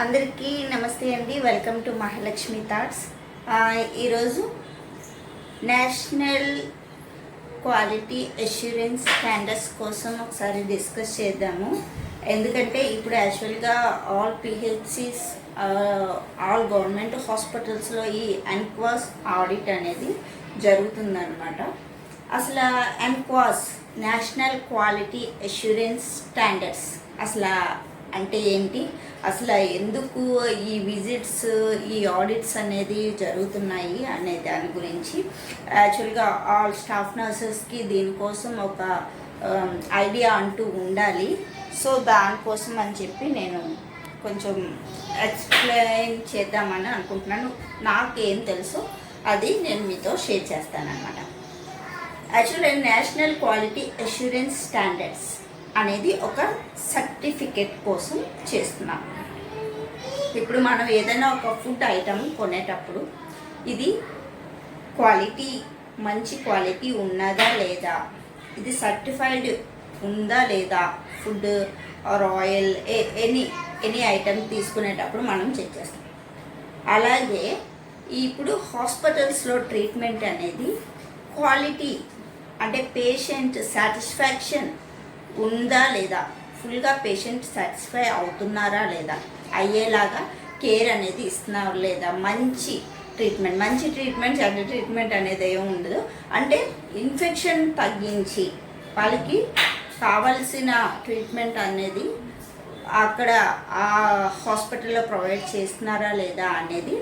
అందరికీ నమస్తే అండి. Welcome to Mahalakshmi thoughts. ఈరోజు నేషనల్ క్వాలిటీ అష్యూరెన్స్ స్టాండర్డ్స్ కోసం ఒకసారి డిస్కస్ చేద్దాము. ఎందుకంటే ఇప్పుడు యాక్చువల్గా ఆల్ పిహెచ్సిస్ ఆల్ గవర్నమెంట్ హాస్పిటల్స్లో ఈ ఎన్క్వాస్ ఆడిట్ అనేది జరుగుతుందన్నమాట. అసలు ఎన్క్వాస్ నేషనల్ క్వాలిటీ అష్యూరెన్స్ స్టాండర్డ్స్ అసలు అంటే ఏంటి, అసలు ఎందుకు ఈ విజిట్స్ ఈ ఆడిట్స్ అనేది జరుగుతున్నాయి అనే దాని గురించి యాక్చువల్గా ఆల్ స్టాఫ్ నర్సెస్కి దీనికోసం ఒక ఐడియా అంటూ ఉండాలి. సో దానికోసం అని చెప్పి నేను కొంచెం ఎక్స్ప్లెయిన్ చేద్దామని అనుకుంటున్నాను. నాకేం తెలుసో అది నేను మీతో షేర్ చేస్తానన్నమాట. Actually national quality assurance standards అనేది ఒక సర్టిఫికెట్ కోసం చేస్తున్నాం. ఇప్పుడు మనం ఏదైనా ఒక ఫుడ్ ఐటమ్ కొనేటప్పుడు ఇది క్వాలిటీ మంచి క్వాలిటీ ఉన్నదా లేదా, ఇది సర్టిఫైడ్ ఉందా లేదా, food or oil any item తీసుకునేటప్పుడు మనం చెక్ చేస్తాం. అలాగే ఇప్పుడు హాస్పిటల్స్లో ట్రీట్మెంట్ అనేది క్వాలిటీ అంటే పేషెంట్ సాటిస్ఫాక్షన్ ఉందా లేదా, ఫుల్గా పేషెంట్ సాటిస్ఫై అవుతున్నారా లేదా, అయ్యేలాగా కేర్ అనేది ఇస్తున్నారా లేదా, మంచి ట్రీట్మెంట్ చెడ్డ ట్రీట్మెంట్ అనేది ఏమి ఉండదు. అంటే ఇన్ఫెక్షన్ తగ్గించి వాళ్ళకి కావలసిన ట్రీట్మెంట్ అనేది అక్కడ ఆ హాస్పిటల్లో ప్రొవైడ్ చేస్తున్నారా లేదా అనేది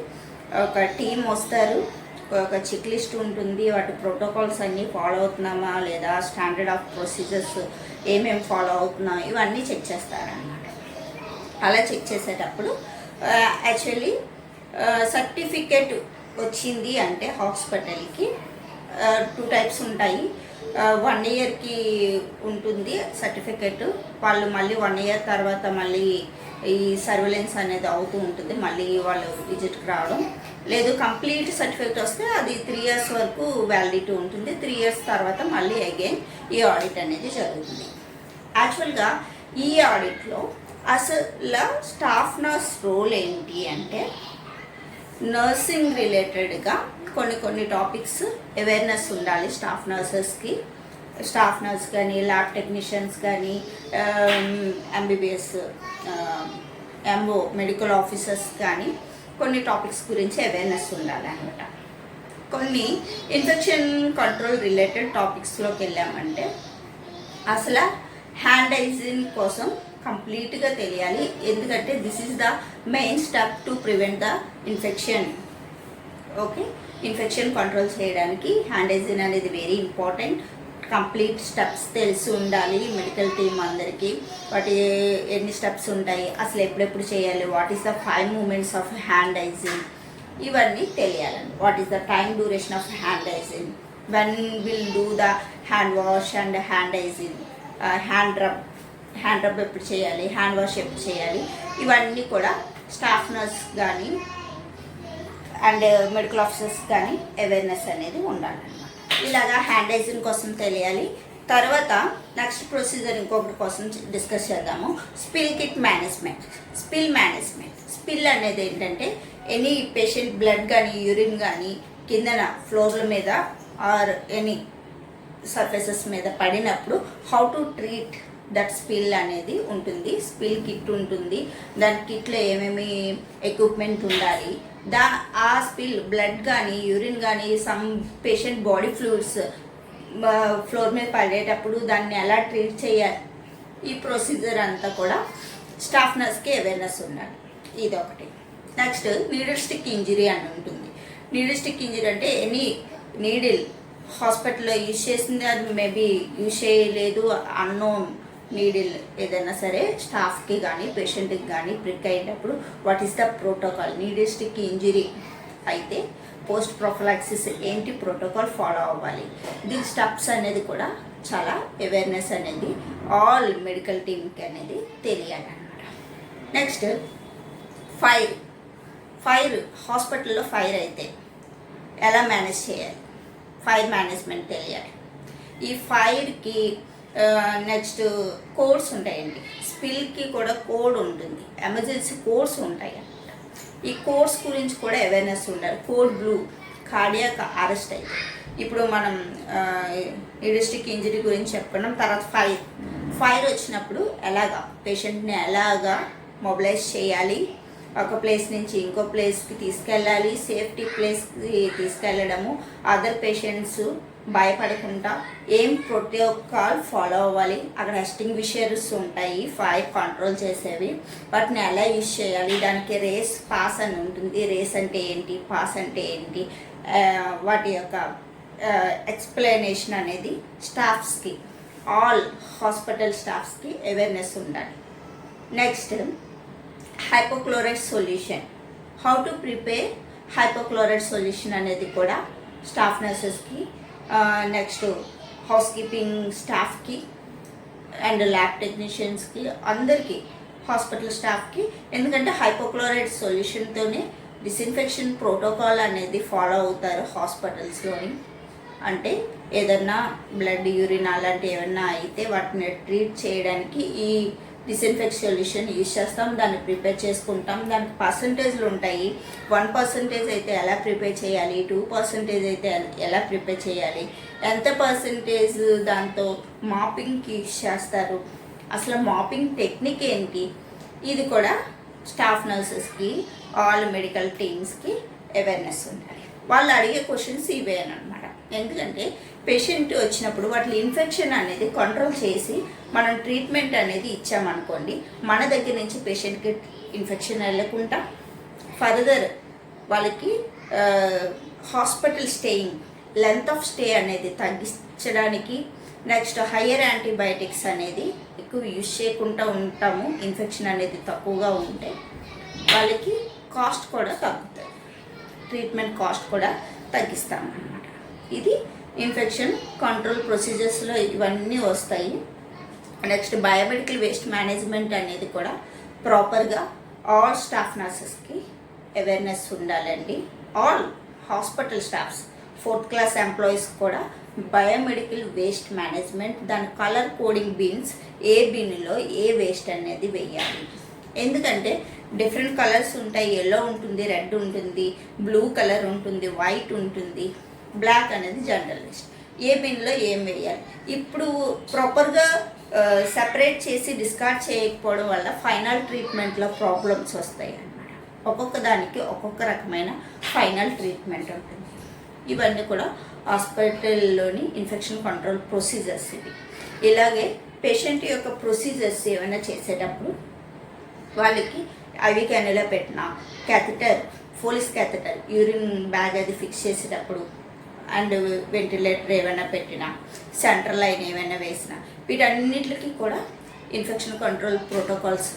ఒక టీం వస్తారు, ఒక చెక్ లిస్ట్ ఉంటుంది, వాటి ప్రోటోకాల్స్ అన్నీ ఫాలో అవుతున్నామా లేదా, స్టాండర్డ్ ఆఫ్ ప్రొసీజర్స్ ఏమేమి ఫాలో అవుతున్నాం ఇవన్నీ చెక్ చేస్తారన్నమాట. అలా చెక్ చేసేటప్పుడు యాక్చువల్లీ సర్టిఫికెట్ వచ్చింది అంటే హాస్పిటల్కి 2 టైప్స్ ఉంటాయి. 1 ఇయర్కి ఉంటుంది సర్టిఫికెట్. వాళ్ళు మళ్ళీ 1 ఇయర్ తర్వాత మళ్ళీ ఈ సర్వేలెన్స్ అనేది అవుతూ ఉంటుంది, మళ్ళీ వాళ్ళు విజిట్కి రావడం. లేదు కంప్లీట్ సర్టిఫికెట్ వస్తే అది 3 ఇయర్స్ వరకు వ్యాలిడిటీ ఉంటుంది. 3 ఇయర్స్ తర్వాత మళ్ళీ అగైన్ ఈ ఆడిట్ అనేది జరుగుతుంది. యాక్చువల్గా ఈ ఆడిట్లో అసలు స్టాఫ్ నర్స్ రోల్ ఏంటి అంటే నర్సింగ్ రిలేటెడ్గా కొన్ని టాపిక్స్ అవేర్నెస్ ఉండాలి స్టాఫ్ నర్సెస్కి. స్టాఫ్ నర్స్ కానీ ల్యాబ్ టెక్నీషియన్స్ కానీ ఎంబీబీఎస్ ఎంఓ మెడికల్ ఆఫీసర్స్ కానీ కొన్ని టాపిక్స్ గురించి అవేర్నెస్ ఉండాలి అనమాట. కొన్ని ఇన్ఫెక్షన్ కంట్రోల్ రిలేటెడ్ టాపిక్స్లోకి వెళ్ళామంటే అసలు హ్యాండ్ హైజీన్ కోసం కంప్లీట్గా తెలియాలి. ఎందుకంటే this is the main step to prevent the infection. Okay, infection control చేయడానికి హ్యాండ్ హైజీన్ అనేది వెరీ ఇంపార్టెంట్. కంప్లీట్ స్టెప్స్ తెలిసి ఉండాలి మెడికల్ టీమ్ అందరికీ. వాటి ఎన్ని స్టెప్స్ ఉంటాయి, అసలు ఎప్పుడెప్పుడు చేయాలి, what is the 5 moments of hand hygiene ఇవన్నీ తెలియాలండి. What is the time duration of hand hygiene, when will do the hand wash and hand hygiene, hand rub ఎప్పుడు చేయాలి, హ్యాండ్ వాష్ ఎప్పుడు చేయాలి, ఇవన్నీ కూడా స్టాఫ్ నర్స్ కానీ అండ్ మెడికల్ ఆఫీసర్స్ కానీ అవేర్నెస్ అనేది ఉండాలన్నమాట. ఇలాగా హ్యాండ్ హైజీన్ కోసం తెలియాలి. తర్వాత నెక్స్ట్ ప్రొసీజర్ ఇంకొకటి కోసం డిస్కస్ చేద్దాము. స్పిల్ కిట్ మేనేజ్మెంట్, స్పిల్ అనేది ఏంటంటే ఎనీ పేషెంట్ బ్లడ్ కానీ యూరిన్ కానీ కిందన ఫ్లోర్ల మీద ఆర్ ఎనీ సర్ఫేసెస్ మీద పడినప్పుడు how to treat that spill అనేది ఉంటుంది. స్పిల్ కిట్ ఉంటుంది, దాని కిట్లో ఏమేమి ఎక్విప్మెంట్ ఉండాలి, ఆ స్పిల్ బ్లడ్ కానీ యూరిన్ కానీ some patient body fluids floor మీద పడేటప్పుడు దాన్ని ఎలా ట్రీట్ చేయాలి, ఈ ప్రొసీజర్ అంతా కూడా స్టాఫ్ నర్స్కి అవేర్నెస్ ఉండాలి. ఇది ఒకటి. నెక్స్ట్ నీడిల్ స్టిక్ ఇంజరీ అని ఉంటుంది. నీడిల్ స్టిక్ ఇంజరీ అంటే ఎనీ నీడిల్ హాస్పిటల్లో యూజ్ చేసింది, అది మేబీ యూజ్ చేయలేదు, అన్నోన్ నీడిల్ ఏదైనా సరే స్టాఫ్కి కానీ పేషెంట్కి కానీ ప్రిక్ అయ్యేటప్పుడు what is the protocol. Needle stick injury అయితే పోస్ట్ ప్రొఫిలాక్సిస్ ఏంటి ప్రోటోకాల్ ఫాలో అవ్వాలి. దీని స్టెప్స్ అనేది కూడా చాలా అవేర్నెస్ అనేది ఆల్ మెడికల్ టీమ్కి అనేది తెలియాలి అన్నమాట. నెక్స్ట్ ఫైర్ హాస్పిటల్లో ఫైర్ అయితే ఎలా మేనేజ్ చేయాలి, ఫైర్ మేనేజ్మెంట్ తెలియాలి. ఈ ఫైర్కి నెక్స్ట్ కోడ్స్ ఉంటాయండి. స్పిల్కి కూడా కోడ్ ఉంటుంది, ఎమర్జెన్సీ కోడ్స్ ఉంటాయి అన్నమాట. ఈ కోడ్స్ గురించి కూడా అవేర్నెస్ ఉండాలి. కోడ్ బ్లూ కార్డియాక్ అరెస్ట్ అయితే ఇప్పుడు మనం న్యూరిస్టిక్ ఇంజరీ గురించి చెప్పుకున్నాం. తర్వాత ఫైర్ వచ్చినప్పుడు ఎలాగా పేషెంట్ని ఎలాగా మొబిలైజ్ చేయాలి, ఒక ప్లేస్ నుంచి ఇంకో ప్లేస్కి తీసుకెళ్ళాలి, సేఫ్టీ ప్లేస్కి తీసుకెళ్ళడము, అదర్ పేషెంట్స్ భయపడకుండా ఏం ప్రోటోకాల్ ఫాలో అవ్వాలి, అక్కడ ఎస్టింగ్విషర్స్ ఉంటాయి ఫైర్ కంట్రోల్ చేసేవి, వాటిని ఎలా యూజ్ చేయాలి, దానికి రేస్ పాస్ అని ఉంటుంది. రేస్ అంటే ఏంటి, పాస్ అంటే ఏంటి, వాటి యొక్క ఎక్స్ప్లెనేషన్ అనేది స్టాఫ్స్కి, ఆల్ హాస్పిటల్ స్టాఫ్స్కి అవేర్నెస్ ఉండాలి. Next hypochlorite solution, how to prepare hypochlorite solution అనేది కూడా స్టాఫ్ నర్సెస్కి, నెక్స్ట్ హౌస్ కీపింగ్ స్టాఫ్కి అండ్ ల్యాబ్ టెక్నీషియన్స్కి, అందరికీ హాస్పిటల్ స్టాఫ్కి. ఎందుకంటే హైపోక్లోరైడ్ సొల్యూషన్తోనే డిస్ఇన్ఫెక్షన్ ప్రోటోకాల్ అనేది ఫాలో అవుతారు హాస్పిటల్స్లోని. అంటే ఏదన్నా బ్లడ్, యూరిన్ అలాంటి ఏమన్నా అయితే వాటిని ట్రీట్ చేయడానికి ఈ డిస్ఇన్ఫెక్ట్ సొల్యూషన్ యూజ్ చేస్తాం, దాన్ని ప్రిపేర్ చేసుకుంటాం. దానికి పర్సంటేజ్లు ఉంటాయి. 1% అయితే ఎలా ప్రిపేర్ చేయాలి, 2% అయితే ఎలా ప్రిపేర్ చేయాలి, ఎంత పర్సంటేజ్ దాంతో మాపింగ్కి యూజ్ చేస్తారు, అసలు మాపింగ్ టెక్నిక్ ఏంటి, ఇది కూడా స్టాఫ్ నర్సెస్కి, ఆల్ మెడికల్ టీమ్స్కి అవేర్నెస్ ఉండాలి. వాళ్ళు అడిగే క్వశ్చన్స్ ఇవేనమాట. ఎందుకంటే పేషెంట్ వచ్చినప్పుడు వాటి ఇన్ఫెక్షన్ అనేది కంట్రోల్ చేసి మనం ట్రీట్మెంట్ అనేది ఇచ్చామనుకోండి, మన దగ్గర నుంచి పేషెంట్కి ఇన్ఫెక్షన్ వెళ్ళకుండా ఫర్దర్ వాళ్ళకి hospital staying, length of stay అనేది తగ్గించడానికి, నెక్స్ట్ హయ్యర్ యాంటీబయాటిక్స్ అనేది ఎక్కువ యూజ్ చేయకుండా ఉంటాము. ఇన్ఫెక్షన్ అనేది తక్కువగా ఉంటే వాళ్ళకి కాస్ట్ కూడా తగ్గుతుంది, ట్రీట్మెంట్ కాస్ట్ కూడా తగ్గిస్తాము అన్నమాట. ఇది ఇన్ఫెక్షన్ కంట్రోల్ ప్రొసీజర్స్లో ఇవన్నీ వస్తాయి. నెక్స్ట్ బయోమెడికల్ వేస్ట్ మేనేజ్మెంట్ అనేది కూడా ప్రాపర్గా ఆల్ స్టాఫ్ నర్సెస్కి అవేర్నెస్ ఉండాలండి. All hospital staffs, 4th class employees కూడా బయోమెడికల్ వేస్ట్ మేనేజ్మెంట్, దాని కలర్ కోడింగ్ బిన్స్, ఏ బిన్లో ఏ వేస్ట్ అనేది వేయాలి. ఎందుకంటే డిఫరెంట్ కలర్స్ ఉంటాయి, ఎల్లో ఉంటుంది, రెడ్ ఉంటుంది, బ్లూ కలర్ ఉంటుంది, వైట్ ఉంటుంది, బ్లాక్ అనేది జనరల్ వేస్ట్. ఏ బిన్లో ఏం వేయాలి, ఇప్పుడు ప్రాపర్గా సెపరేట్ చేసి డిస్కార్డ్ చేయకపోవడం వల్ల ఫైనల్ ట్రీట్మెంట్లో ప్రాబ్లమ్స్ వస్తాయి అన్నమాట. ఒక్కొక్క దానికి ఒక్కొక్క రకమైన ఫైనల్ ట్రీట్మెంట్ ఉంటుంది. ఇవన్నీ కూడా హాస్పిటల్లోని ఇన్ఫెక్షన్ కంట్రోల్ ప్రొసీజర్స్ ఇవి. ఇలాగే పేషెంట్ యొక్క ప్రొసీజర్స్ ఏమైనా చేసేటప్పుడు వాళ్ళకి ఐవి క్యానులా పెట్టినా, క్యాథెటర్, ఫోలిస్ క్యాథెటర్, యూరిన్ బ్యాగ్ అది ఫిక్స్ చేసేటప్పుడు, అండ్ వెంటిలేటర్ ఏమైనా పెట్టినా, సెంట్రల్ లైన్ ఏమైనా వేసినా, వీటన్నిటికి కూడా infection control protocols,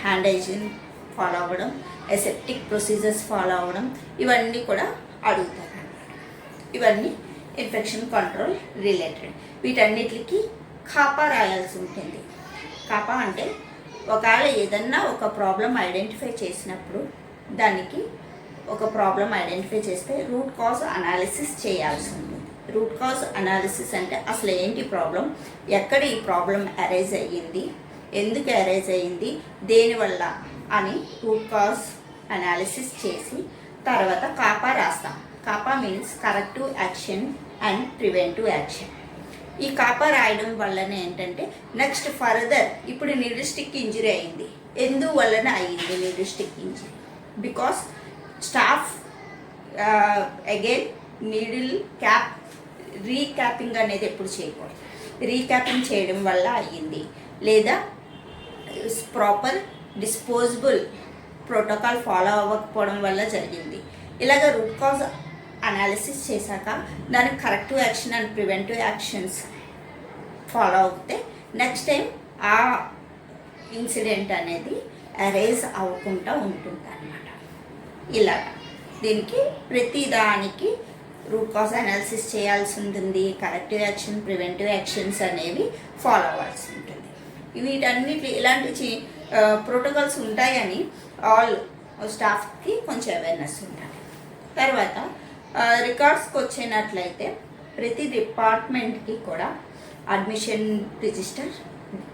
hand hygiene follow అవ్వడం, అసెప్టిక్ ప్రొసీజర్స్ ఫాలో అవ్వడం, ఇవన్నీ కూడా అడుగుతారు అన్నమాట. ఇవన్నీ ఇన్ఫెక్షన్ కంట్రోల్ రిలేటెడ్. వీటన్నిటికి కాపా రాయాల్సి ఉంటుంది. కాపా అంటే ఒకవేళ ఏదన్నా ఒక ప్రాబ్లం ఐడెంటిఫై చేసినప్పుడు, దానికి ఒక ప్రాబ్లం ఐడెంటిఫై చేస్తే రూట్ కాజ్ అనాలిసిస్ చేయాల్సి ఉంటుంది. రూట్ కాజ్ అనాలిసిస్ అంటే అసలు ఏంటి ప్రాబ్లం, ఎక్కడ ఈ ప్రాబ్లం అరైజ్ అయ్యింది, ఎందుకు అరైజ్ అయ్యింది, దేనివల్ల అని రూట్ కాజ్ అనాలిసిస్ చేసి తర్వాత కాపా రాస్తాం. CAPA means corrective action and preventive action. ఈ కాపా రాయడం వల్లనే ఏంటంటే నెక్స్ట్ ఫర్దర్, ఇప్పుడు న్యూరిస్టిక్ ఇంజరీ అయింది, ఎందువలన అయ్యింది న్యూరిస్టిక్ injury, because staff again needle cap recapping అనేది ఎప్పుడు చేయకూడదు. రీక్యాపింగ్ చేయడం వల్ల అయ్యింది, లేదా ప్రాపర్ డిస్పోజబుల్ ప్రోటోకాల్ ఫాలో అవ్వకపోవడం వల్ల జరిగింది. ఇలాగ రూట్ కాజ్ అనాలిసిస్ చేశాక దానికి corrective action and preventive actions follow అవుతే నెక్స్ట్ టైం ఆ ఇన్సిడెంట్ అనేది అరైజ్ అవ్వకుండా ఉంటుంది అన్నమాట. ఇలాగ దీనికి ప్రతి దానికి రూట్ కాజ్ అనాలిసిస్ చేయాల్సి ఉంటుంది, కరెక్టివ్ యాక్షన్, ప్రివెంటివ్ యాక్షన్స్ అనేవి ఫాలో అవ్వాల్సి ఉంటుంది. వీటన్నిటి ఇలాంటి ప్రోటోకాల్స్ ఉంటాయని ఆల్ స్టాఫ్కి కొంచెం అవేర్నెస్ ఉండాలి. తర్వాత రికార్డ్స్కి వచ్చినట్లయితే ప్రతి డిపార్ట్మెంట్కి కూడా admission register,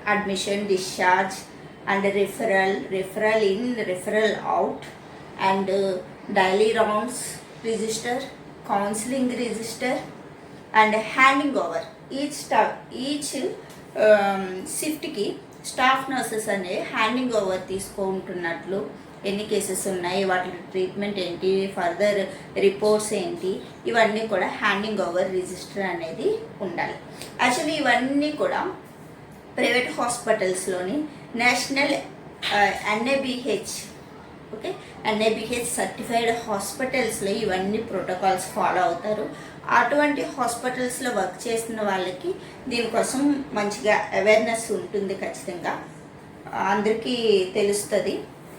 admission discharge, and referral in, referral out, and daily rounds register, counseling register, and handing over each షిఫ్ట్కి స్టాఫ్ నర్సెస్ అనే హ్యాండింగ్ ఓవర్ తీసుకుంటున్నట్లు, ఎన్ని కేసెస్ ఉన్నాయి, వాటి ట్రీట్మెంట్ ఏంటి, ఫర్దర్ రిపోర్ట్స్ ఏంటి, ఇవన్నీ కూడా హ్యాండింగ్ ఓవర్ రిజిస్టర్ అనేది ఉండాలి. యాక్చువల్లీ ఇవన్నీ కూడా ప్రైవేట్ హాస్పిటల్స్లోని నేషనల్ NABH సర్టిఫైడ్ హాస్పిటల్స్లో ఇవన్నీ ప్రోటోకాల్స్ ఫాలో అవుతారు. అటువంటి హాస్పిటల్స్లో వర్క్ చేస్తున్న వాళ్ళకి దీనికోసం మంచిగా అవేర్నెస్ ఉంటుంది. ఖచ్చితంగా అందరికీ తెలుస్తుంది.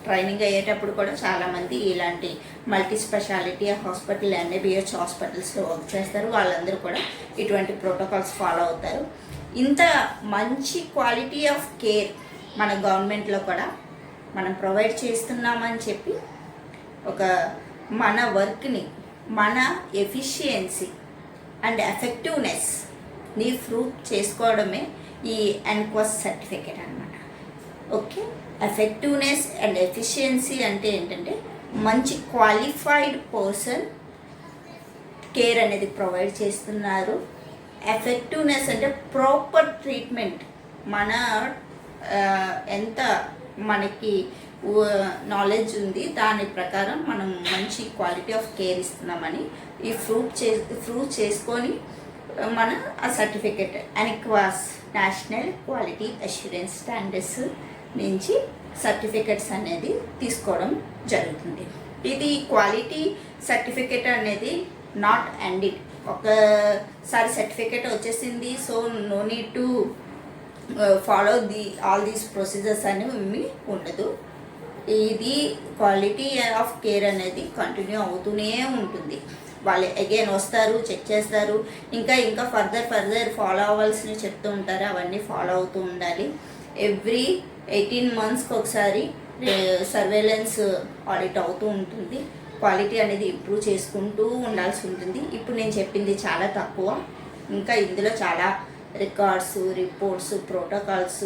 ట్రైనింగ్ అయ్యేటప్పుడు కూడా చాలామంది ఇలాంటి మల్టీ స్పెషాలిటీ హాస్పిటల్ NABH హాస్పిటల్స్లో వర్క్ చేస్తారు. వాళ్ళందరూ కూడా ఇటువంటి ప్రోటోకాల్స్ ఫాలో అవుతారు. ఇంత మంచి క్వాలిటీ ఆఫ్ కేర్ మన గవర్నమెంట్లో కూడా మనం ప్రొవైడ్ చేస్తున్నామని చెప్పి మన వర్క్ని, మన ఎఫిషియన్సీ అండ్ ఎఫెక్టివ్నెస్ని ప్రూవ్ చేసుకోవడమే ఈ NQuest సర్టిఫికేట్ అనమాట. ఓకే, ఎఫెక్టివ్నెస్ అండ్ ఎఫిషియన్సీ అంటే ఏంటంటే మంచి క్వాలిఫైడ్ పర్సన్ కేర్ అనేది ప్రొవైడ్ చేస్తున్నారు. ఎఫెక్టివ్నెస్ అంటే ప్రాపర్ ట్రీట్మెంట్, మన ఎంత మనకి నాలెడ్జ్ ఉంది దాని ప్రకారం మనం మంచి క్వాలిటీ ఆఫ్ కేర్ ఇస్తున్నామని ఈ ప్రూవ్ చేసుకొని మన ఆ certificate NQuest national quality assurance standards నుంచి సర్టిఫికెట్స్ అనేది తీసుకోవడం జరుగుతుంది. ఇది క్వాలిటీ సర్టిఫికెట్ అనేది నాట్ ఎండెడ్. ఒకసారి సర్టిఫికెట్ వచ్చేసింది, so no need to follow all these procedures అనేవి ఉండదు. ఇది క్వాలిటీ ఆఫ్ కేర్ అనేది కంటిన్యూ అవుతూనే ఉంటుంది. వాళ్ళు అగైన్ వస్తారు, చెక్ చేస్తారు, ఇంకా ఫర్దర్ ఫాలో అవ్వాల్సినవి చెప్తూ ఉంటారు. అవన్నీ ఫాలో అవుతూ ఉండాలి. ఎవ్రీ 18 monthsకి ఒకసారి సర్వేలెన్స్ ఆడిట్ అవుతూ ఉంటుంది. క్వాలిటీ అనేది ఇంప్రూవ్ చేసుకుంటూ ఉండాల్సి ఉంటుంది. ఇప్పుడు నేను చెప్పింది చాలా తక్కువ, ఇంకా ఇందులో చాలా రికార్డ్స్, రిపోర్ట్స్, ప్రోటోకాల్స్